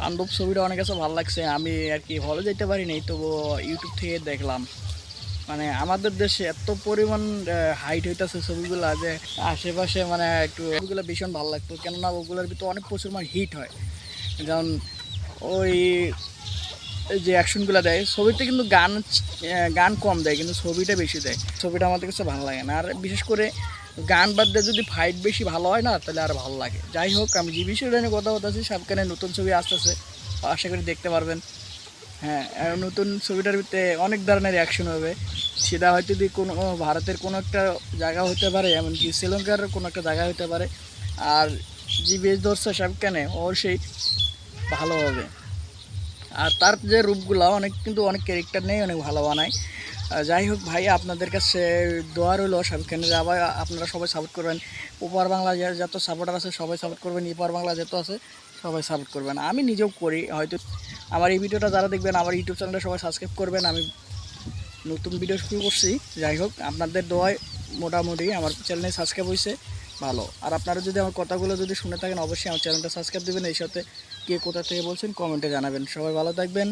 তাণ্ডব ছবিটা অনেক কাছে ভালো লাগছে। আমি আর কি হলে যেতে পারি নাই, তবু ইউটিউব থেকে দেখলাম। মানে আমাদের দেশে এত পরিমাণ হাইট হইতেছে ছবিগুলা যে আশেপাশে মানে একটু ছবিগুলো ভীষণ ভালো লাগতো, কেননা ওগুলোর ভিতরে অনেক প্রচুর মানে হিট হয়। যেমন ওই যে অ্যাকশনগুলো দেয় ছবিতে, কিন্তু গান কম দেয়, কিন্তু ছবিটা বেশি দেয়। ছবিটা আমাদের কাছে ভালো লাগে না। আর বিশেষ করে গান বাদ দিয়ে যদি ফাইট বেশি ভালো হয় না, তাহলে আর ভালো লাগে। যাই হোক, আমি যে বিষয়টা নিয়ে কথা বলতেছি, শাহরুখ খানের নতুন ছবি আসতেছে, আশা করি দেখতে পারবেন। হ্যাঁ, আর নতুন ছবিটার ভিতরে অনেক ধরনের অ্যাকশন হবে। সেটা হয়তো যদি কোনো ভারতের কোনো একটা জায়গা হতে পারে, এমনকি শ্রীলঙ্কার কোনো একটা জায়গা হতে পারে। আর যে বেশ ধরছে শাহরুখ খানে, অবশ্যই ভালো হবে। আর তার যে রূপগুলো অনেক, কিন্তু অনেক ক্যারেক্টার নেই, অনেক ভালো বানায়। যাই হোক ভাই, আপনাদের কাছে দোয়া রইল শাহরুখ খানের, আবার আপনারা সবাই সাপোর্ট করবেন। ওপার বাংলা যত সাপোর্টার আছে সবাই সাপোর্ট করবেন, এপার বাংলা যত আছে সবাই সাপোর্ট করবেন। আমি নিজেও করি হয়তো। আমার এই ভিডিওটা যারা দেখবেন, আমার ইউটিউব চ্যানেলটা সবাই সাবস্ক্রাইব করবেন। আমি নতুন ভিডিও শুরু করছি। যাই হোক, আপনাদের দোয়ায় মোটামুটি আমার চ্যানেলে সাবস্ক্রাইব হয়েছে ভালো। আর আপনারা যদি আমার কথাগুলো যদি শুনে থাকেন, অবশ্যই আমার চ্যানেলটা সাবস্ক্রাইব দেবেন। এই সাথে কে কোথা থেকে বলছেন কমেন্টে জানাবেন। সবাই ভালো থাকবেন।